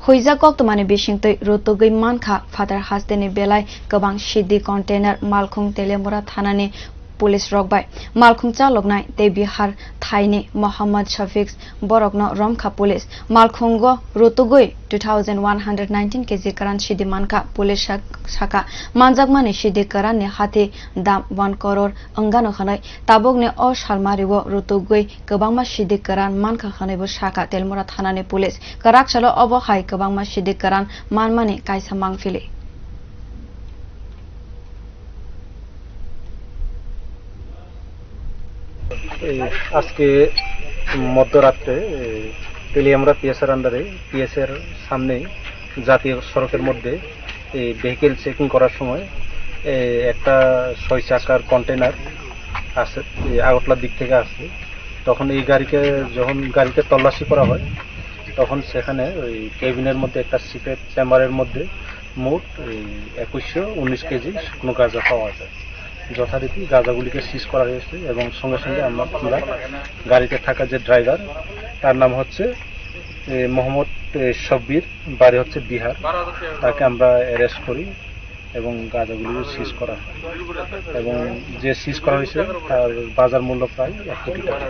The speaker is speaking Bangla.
Huija Koktomani Bishingtoi Rotogui Manka Father Hasdeni Belai Gabang Shidi Container Malkhung Telemura Thanani Police Rokbai Malkhung Chaloknai Te Bihar Thaini Mohammad Shafiq Borokno Romkha Police Malkhungo Rotogui 2119 kg karan Shidi Manka Police Shaka Manjakmani Shidi karan ne hati dam 1 crore Angano Khanai Tabokne O Shalmariwo Rotogui Gabangma Shidi karan Manka Khanaibo Shaka Telemura Thanani Police Karakchalo Obo Hai Gabangma Shidi karan Manmani Kaisa Mangfili আজকে মধ্যরাতে তেলিয়ামরা পিএসের আন্ডারে পিএসের সামনে জাতীয় সড়কের মধ্যে ভেহিকেল চেকিং করার সময় একটা 6 চাকার কন্টেইনার আসে আগরতলার দিক থেকে আসে তখন এই যখন গাড়িকে তল্লাশি করা হয় তখন সেখানে ওই কেবিনের মধ্যে একটা সিক্রেট চেম্বারের মধ্যে মোট 2119 কেজি শুকনো গাঁজা পাওয়া যায় যথারীতি গাঁজাগুলিকে সিজ করা হয়েছে এবং সঙ্গে সঙ্গে আমরা গাড়িতে থাকা যে ড্রাইভার তার নাম হচ্ছে মোহাম্মদ শব্বির বাড়ি হচ্ছে বিহার তাকে আমরা অ্যারেস্ট করি এবং গাঁজাগুলি সিজ করা হয় এবং যে সিজ করা হয়েছে তার বাজার মূল্য প্রায় 1 কোটি টাকা।